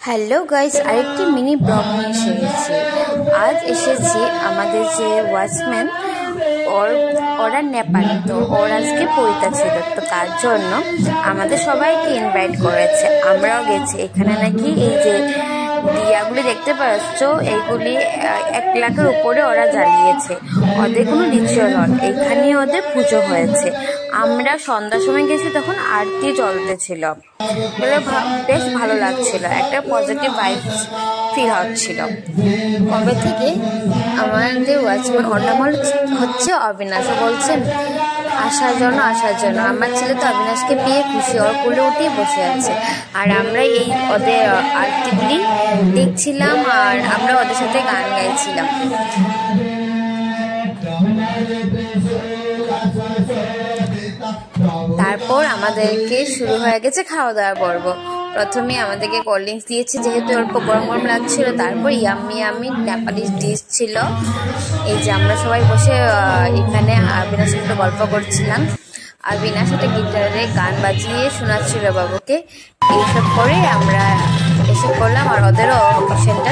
Hello guys, আরেকটি mini blog নিয়ে এসেছি। আজ এসেছি আমাদের যে ওয়াচম্যান ওরা নেপালি, তো ওর আজকে পৈতা ছিল, তো তার জন্য আমাদের সবাইকে ইনভাইট করেছে। আমরাও গেছি। এখানে নাকি এই যে দিয়াগুলি দেখতে পাচ্ছ, এইগুলি 1 লাখের উপরে ওরা জ্বালিয়েছে। ওদের কোনো রিচুয়াল হয়, এখানে ওদের পুজো হয়েছে। আমরা সন্ধ্যার সময় গেছি, তখন আরতি চলতেছিল। বেশ ভালো লাগছিল, একটা পজিটিভ ভাইবস ফিল হচ্ছিল। কবে থেকে আমাদের ওয়াচম্যান ওর নাম হচ্ছে অবিনাশ, বলছেন আসার জন্য। আমার ছেলে তো অবিনাশকে পেয়ে খুশি, ওর কোলে উঠেই বসে আছে। আর আমরা এই ওদের আরতিগুলি দেখছিলাম, আর আমরা ওদের সাথে গান গাইছিলাম। তারপর আমাদেরকে শুরু হয়ে গেছে খাওয়া দাওয়ার পর্ব। প্রথমে আমাদেরকে কোল্ড ড্রিঙ্কস দিয়েছে, যেহেতু অল্প গরম গরম লাগছিল। তারপর ইয়াম্মি নেপালি ডিশ ছিল। এই যে আমরা সবাই বসে এখানে অবিনাশের সাথে গল্প করছিলাম। অবিনাশ একটা গিটারে গান বাজিয়ে শোনাচ্ছিল বাবুকে। এইসব করে আমরা এসে করলাম, আর ওদেরও অকেশনটা